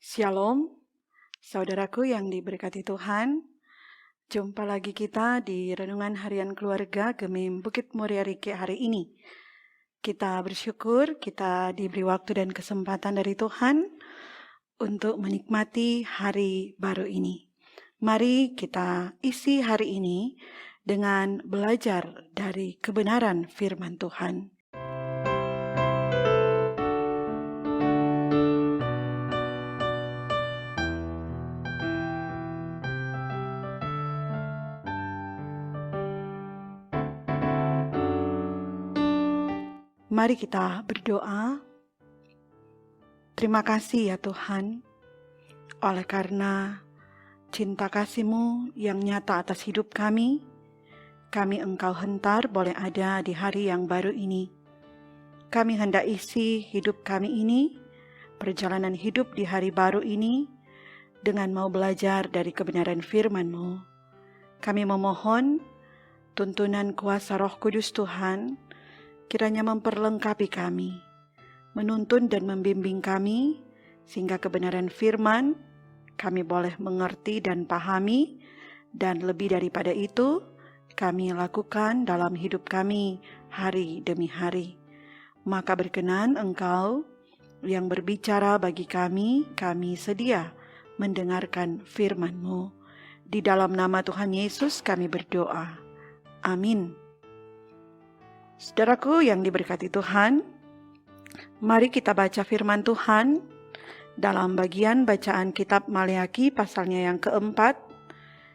Shalom, saudaraku yang diberkati Tuhan. Jumpa lagi kita di Renungan Harian Keluarga Gemim Bukit Muria Rike hari ini. Kita bersyukur kita diberi waktu dan kesempatan dari Tuhan untuk menikmati hari baru ini. Mari kita isi hari ini dengan belajar dari kebenaran firman Tuhan. Mari kita berdoa. Terima kasih ya Tuhan, oleh karena cinta kasih-Mu yang nyata atas hidup kami Engkau hentar boleh ada di hari yang baru ini. Kami hendak isi hidup kami ini, perjalanan hidup di hari baru ini, dengan mau belajar dari kebenaran firman-Mu. Kami memohon tuntunan kuasa Roh Kudus Tuhan, kiranya memperlengkapi kami, menuntun dan membimbing kami, sehingga kebenaran firman kami boleh mengerti dan pahami, dan lebih daripada itu, kami lakukan dalam hidup kami hari demi hari. Maka berkenan Engkau yang berbicara bagi kami sedia mendengarkan firman-Mu. Di dalam nama Tuhan Yesus kami berdoa. Amin. Saudaraku yang diberkati Tuhan, mari kita baca firman Tuhan dalam bagian bacaan kitab Maleaki pasalnya yang keempat.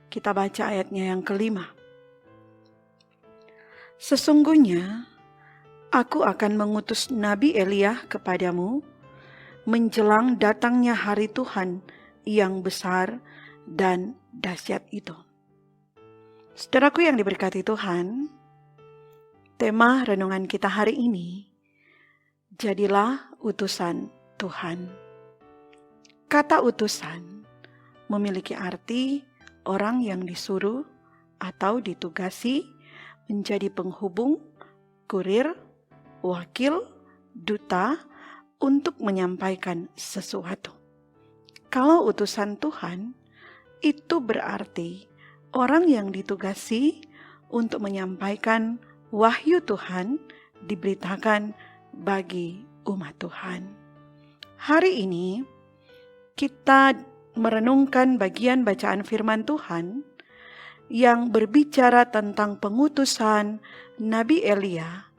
Kita baca ayatnya yang kelima. Sesungguhnya aku akan mengutus Nabi Elia kepadamu menjelang datangnya hari Tuhan yang besar dan dahsyat itu. Saudaraku yang diberkati Tuhan, tema renungan kita hari ini, jadilah utusan Tuhan. Kata utusan memiliki arti orang yang disuruh atau ditugasi menjadi penghubung, kurir, wakil, duta untuk menyampaikan sesuatu. Kalau utusan Tuhan, itu berarti orang yang ditugasi untuk menyampaikan wahyu Tuhan diberitakan bagi umat Tuhan. Hari ini kita merenungkan bagian bacaan firman Tuhan yang berbicara tentang pengutusan Nabi Elia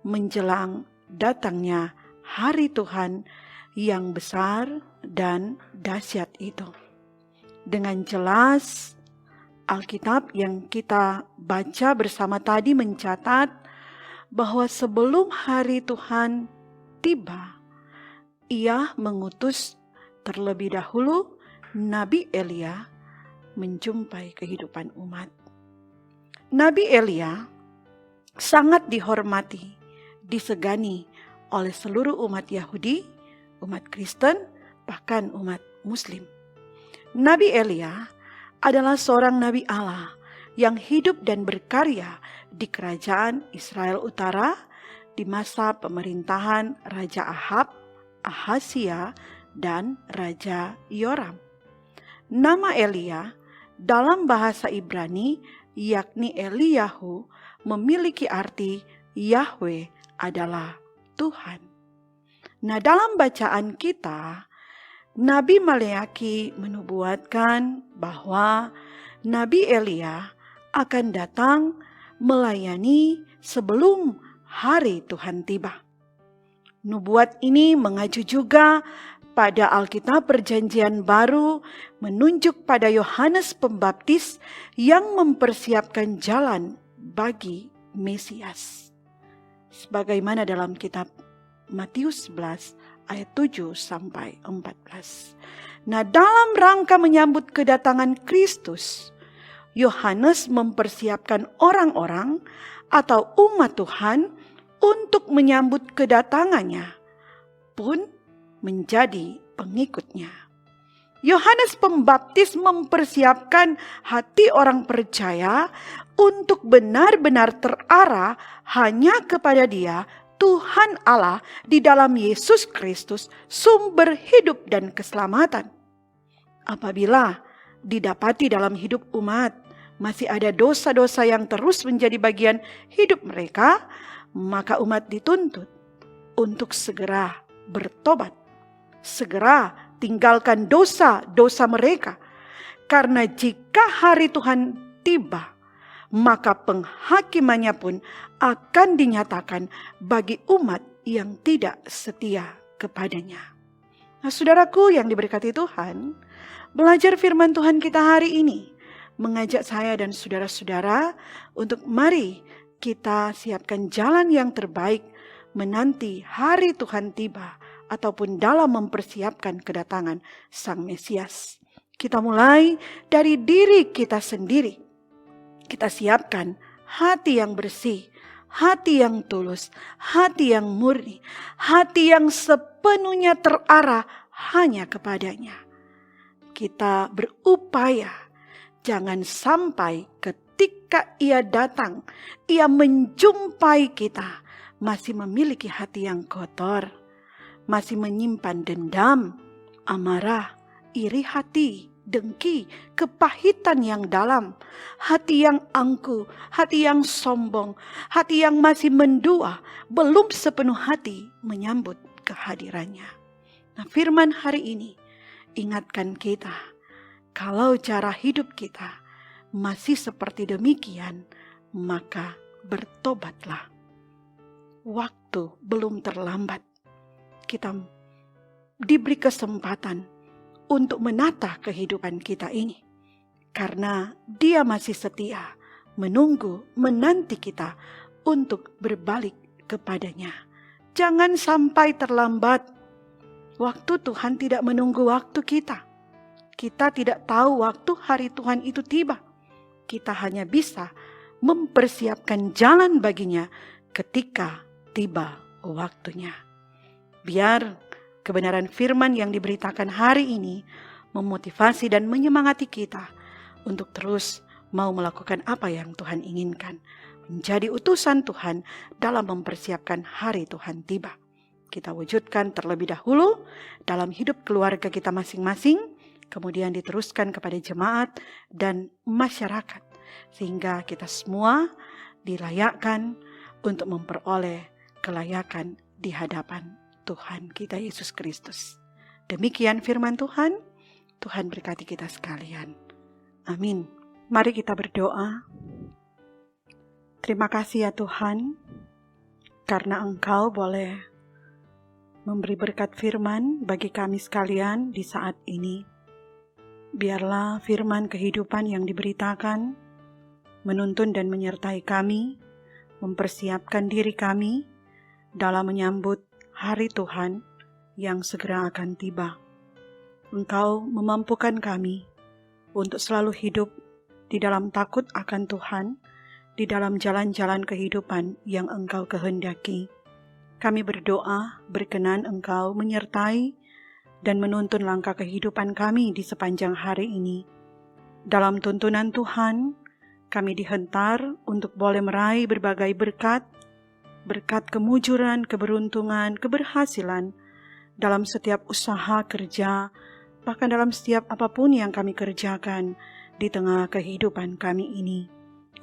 menjelang datangnya hari Tuhan yang besar dan dahsyat itu. Dengan jelas, Alkitab yang kita baca bersama tadi mencatat bahwa sebelum hari Tuhan tiba, Ia mengutus terlebih dahulu Nabi Elia menjumpai kehidupan umat. Nabi Elia sangat dihormati, disegani oleh seluruh umat Yahudi, umat Kristen, bahkan umat Muslim. Nabi Elia adalah seorang Nabi Allah yang hidup dan berkarya di kerajaan Israel Utara di masa pemerintahan Raja Ahab, Ahazia, dan Raja Yoram. Nama Elia dalam bahasa Ibrani yakni Eliyahu memiliki arti Yahweh adalah Tuhan. Nah, dalam bacaan kita, Nabi Maleaki menubuatkan bahwa Nabi Elia akan datang melayani sebelum hari Tuhan tiba. Nubuat ini mengacu juga pada Alkitab Perjanjian Baru, menunjuk pada Yohanes Pembaptis yang mempersiapkan jalan bagi Mesias. Sebagaimana dalam kitab Matius 11 ayat 7 sampai 14. Nah, dalam rangka menyambut kedatangan Kristus, Yohanes mempersiapkan orang-orang atau umat Tuhan untuk menyambut kedatangannya pun menjadi pengikutnya. Yohanes Pembaptis mempersiapkan hati orang percaya untuk benar-benar terarah hanya kepada Dia, Tuhan Allah di dalam Yesus Kristus, sumber hidup dan keselamatan. Apabila didapati dalam hidup umat masih ada dosa-dosa yang terus menjadi bagian hidup mereka, maka umat dituntut untuk segera bertobat, segera tinggalkan dosa-dosa mereka. Karena jika hari Tuhan tiba, maka penghakimannya pun akan dinyatakan bagi umat yang tidak setia kepadanya. Nah, saudaraku yang diberkati Tuhan, belajar firman Tuhan kita hari ini mengajak saya dan saudara-saudara untuk mari kita siapkan jalan yang terbaik menanti hari Tuhan tiba ataupun dalam mempersiapkan kedatangan Sang Mesias. Kita mulai dari diri kita sendiri. Kita siapkan hati yang bersih, hati yang tulus, hati yang murni, hati yang sepenuhnya terarah hanya kepadanya. Kita berupaya jangan sampai ketika Ia datang, Ia menjumpai kita masih memiliki hati yang kotor, masih menyimpan dendam, amarah, iri hati, dengki, kepahitan yang dalam, hati yang angkuh, hati yang sombong, hati yang masih mendua, belum sepenuh hati menyambut kehadirannya. Nah, firman hari ini ingatkan kita, kalau cara hidup kita masih seperti demikian, maka bertobatlah. Waktu belum terlambat. Kita diberi kesempatan untuk menata kehidupan kita ini. Karena Dia masih setia, menunggu, menanti kita untuk berbalik kepadanya. Jangan sampai terlambat. Waktu Tuhan tidak menunggu waktu kita. Kita tidak tahu waktu hari Tuhan itu tiba. Kita hanya bisa mempersiapkan jalan baginya ketika tiba waktunya. Biar kebenaran firman yang diberitakan hari ini memotivasi dan menyemangati kita untuk terus mau melakukan apa yang Tuhan inginkan. Menjadi utusan Tuhan dalam mempersiapkan hari Tuhan tiba. Kita wujudkan terlebih dahulu dalam hidup keluarga kita masing-masing, kemudian diteruskan kepada jemaat dan masyarakat. Sehingga kita semua dilayakkan untuk memperoleh kelayakan di hadapan Tuhan kita Yesus Kristus. Demikian firman Tuhan. Tuhan berkati kita sekalian. Amin. Mari kita berdoa. Terima kasih ya Tuhan, karena Engkau boleh memberi berkat firman bagi kami sekalian di saat ini. Biarlah firman kehidupan yang diberitakan menuntun dan menyertai kami, mempersiapkan diri kami dalam menyambut hari Tuhan yang segera akan tiba. Engkau memampukan kami untuk selalu hidup di dalam takut akan Tuhan, di dalam jalan-jalan kehidupan yang Engkau kehendaki. Kami berdoa, berkenan Engkau menyertai dan menuntun langkah kehidupan kami di sepanjang hari ini. Dalam tuntunan Tuhan, kami dihentar untuk boleh meraih berbagai berkat, berkat kemujuran, keberuntungan, keberhasilan dalam setiap usaha kerja, bahkan dalam setiap apapun yang kami kerjakan di tengah kehidupan kami ini.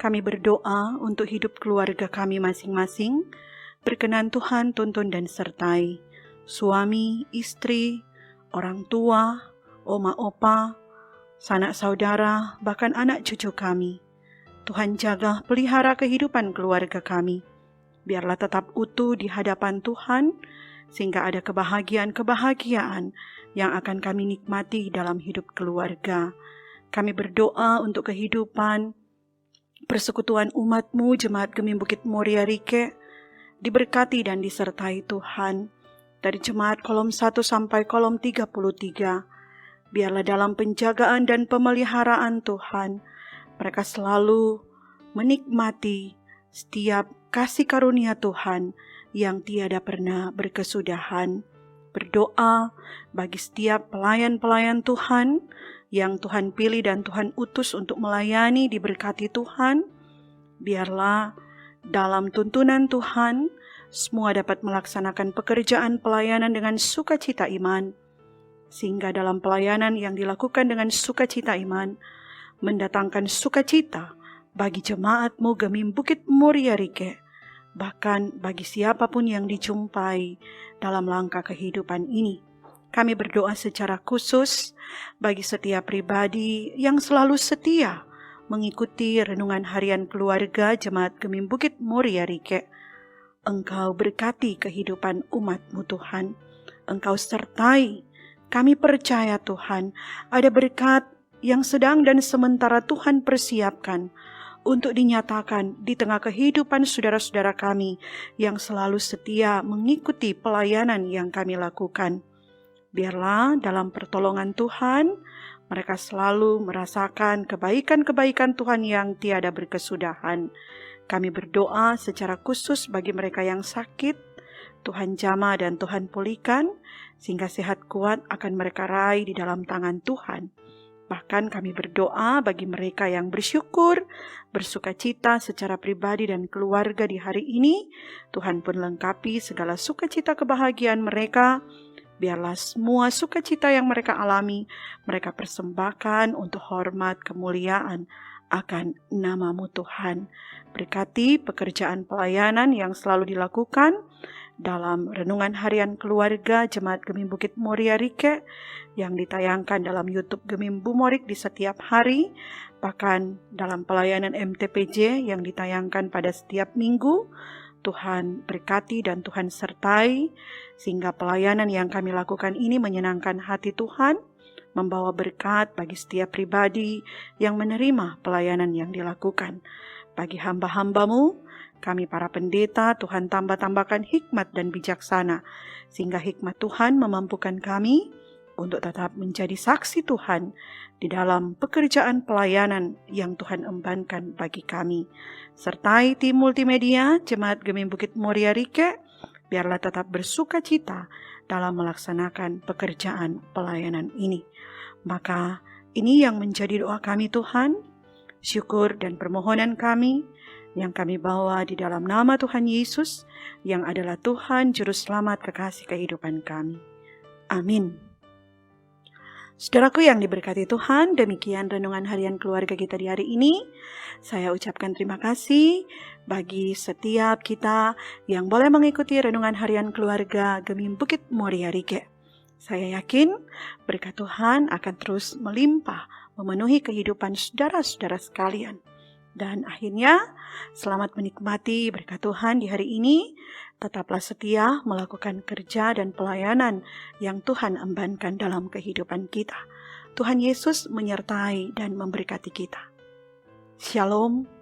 Kami berdoa untuk hidup keluarga kami masing-masing. Berkenan Tuhan tuntun dan sertai suami, istri, orang tua, oma opa, sanak saudara, bahkan anak cucu kami. Tuhan jaga pelihara kehidupan keluarga kami. Biarlah tetap utuh di hadapan Tuhan, sehingga ada kebahagiaan-kebahagiaan yang akan kami nikmati dalam hidup keluarga. Kami berdoa untuk kehidupan persekutuan umat-Mu, Jemaat Gemim Bukit Muria Rike, diberkati dan disertai Tuhan. Dari Jemaat kolom 1 sampai kolom 33, biarlah dalam penjagaan dan pemeliharaan Tuhan, mereka selalu menikmati setiap kasih karunia Tuhan yang tiada pernah berkesudahan. Berdoa bagi setiap pelayan-pelayan Tuhan yang Tuhan pilih dan Tuhan utus untuk melayani, diberkati Tuhan. Biarlah dalam tuntunan Tuhan, semua dapat melaksanakan pekerjaan pelayanan dengan sukacita iman. sehingga dalam pelayanan yang dilakukan dengan sukacita iman, mendatangkan sukacita bagi jemaat-Mu Gemim Bukit Muria Rike, bahkan bagi siapapun yang dijumpai dalam langkah kehidupan ini. Kami berdoa secara khusus bagi setiap pribadi yang selalu setia mengikuti renungan harian keluarga Jemaat Gemim Bukit Muria Rike. Engkau berkati kehidupan umat-Mu Tuhan. Engkau sertai. Kami percaya Tuhan, ada berkat yang sedang dan sementara Tuhan persiapkan untuk dinyatakan di tengah kehidupan saudara-saudara kami yang selalu setia mengikuti pelayanan yang kami lakukan. Biarlah dalam pertolongan Tuhan, mereka selalu merasakan kebaikan-kebaikan Tuhan yang tiada berkesudahan. Kami berdoa secara khusus bagi mereka yang sakit, Tuhan jamah dan Tuhan pulihkan, sehingga sehat kuat akan mereka raih di dalam tangan Tuhan. Bahkan kami berdoa bagi mereka yang bersyukur, bersukacita secara pribadi dan keluarga di hari ini. Tuhan pun lengkapi segala sukacita kebahagiaan mereka. Biarlah semua sukacita yang mereka alami, mereka persembahkan untuk hormat kemuliaan akan nama-Mu Tuhan. Berkati pekerjaan pelayanan yang selalu dilakukan dalam renungan harian keluarga Jemaat Gemim Bukit Muria Rike yang ditayangkan dalam YouTube Gemim Bumorik di setiap hari, bahkan dalam pelayanan MTPJ yang ditayangkan pada setiap minggu. Tuhan berkati dan Tuhan sertai, sehingga pelayanan yang kami lakukan ini menyenangkan hati Tuhan, membawa berkat bagi setiap pribadi yang menerima pelayanan yang dilakukan. Bagi hamba-hamba-Mu, kami para pendeta, Tuhan tambah-tambahkan hikmat dan bijaksana, sehingga hikmat Tuhan memampukan kami untuk tetap menjadi saksi Tuhan di dalam pekerjaan pelayanan yang Tuhan embankan bagi kami. Sertai tim multimedia Jemaat Gemim Bukit Muria Rike, biarlah tetap bersukacita dalam melaksanakan pekerjaan pelayanan ini. Maka ini yang menjadi doa kami Tuhan, syukur dan permohonan kami yang kami bawa di dalam nama Tuhan Yesus, yang adalah Tuhan Juru Selamat kekasih kehidupan kami. Amin. Saudaraku yang diberkati Tuhan, demikian renungan harian keluarga kita di hari ini. Saya ucapkan terima kasih bagi setiap kita yang boleh mengikuti renungan harian keluarga Gemim Bukit Muria Rike. Saya yakin berkat Tuhan akan terus melimpah memenuhi kehidupan saudara-saudara sekalian. Dan akhirnya, selamat menikmati berkat Tuhan di hari ini. Tetaplah setia melakukan kerja dan pelayanan yang Tuhan embankan dalam kehidupan kita. Tuhan Yesus menyertai dan memberkati kita. Shalom.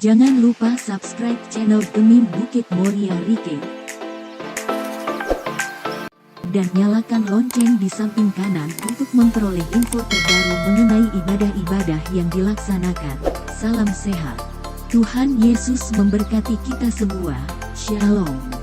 Jangan lupa subscribe channel Gemim Bukit Muria Rike. Dan nyalakan lonceng di samping kanan untuk memperoleh info terbaru mengenai ibadah-ibadah yang dilaksanakan. Salam sehat. Tuhan Yesus memberkati kita semua. Shalom.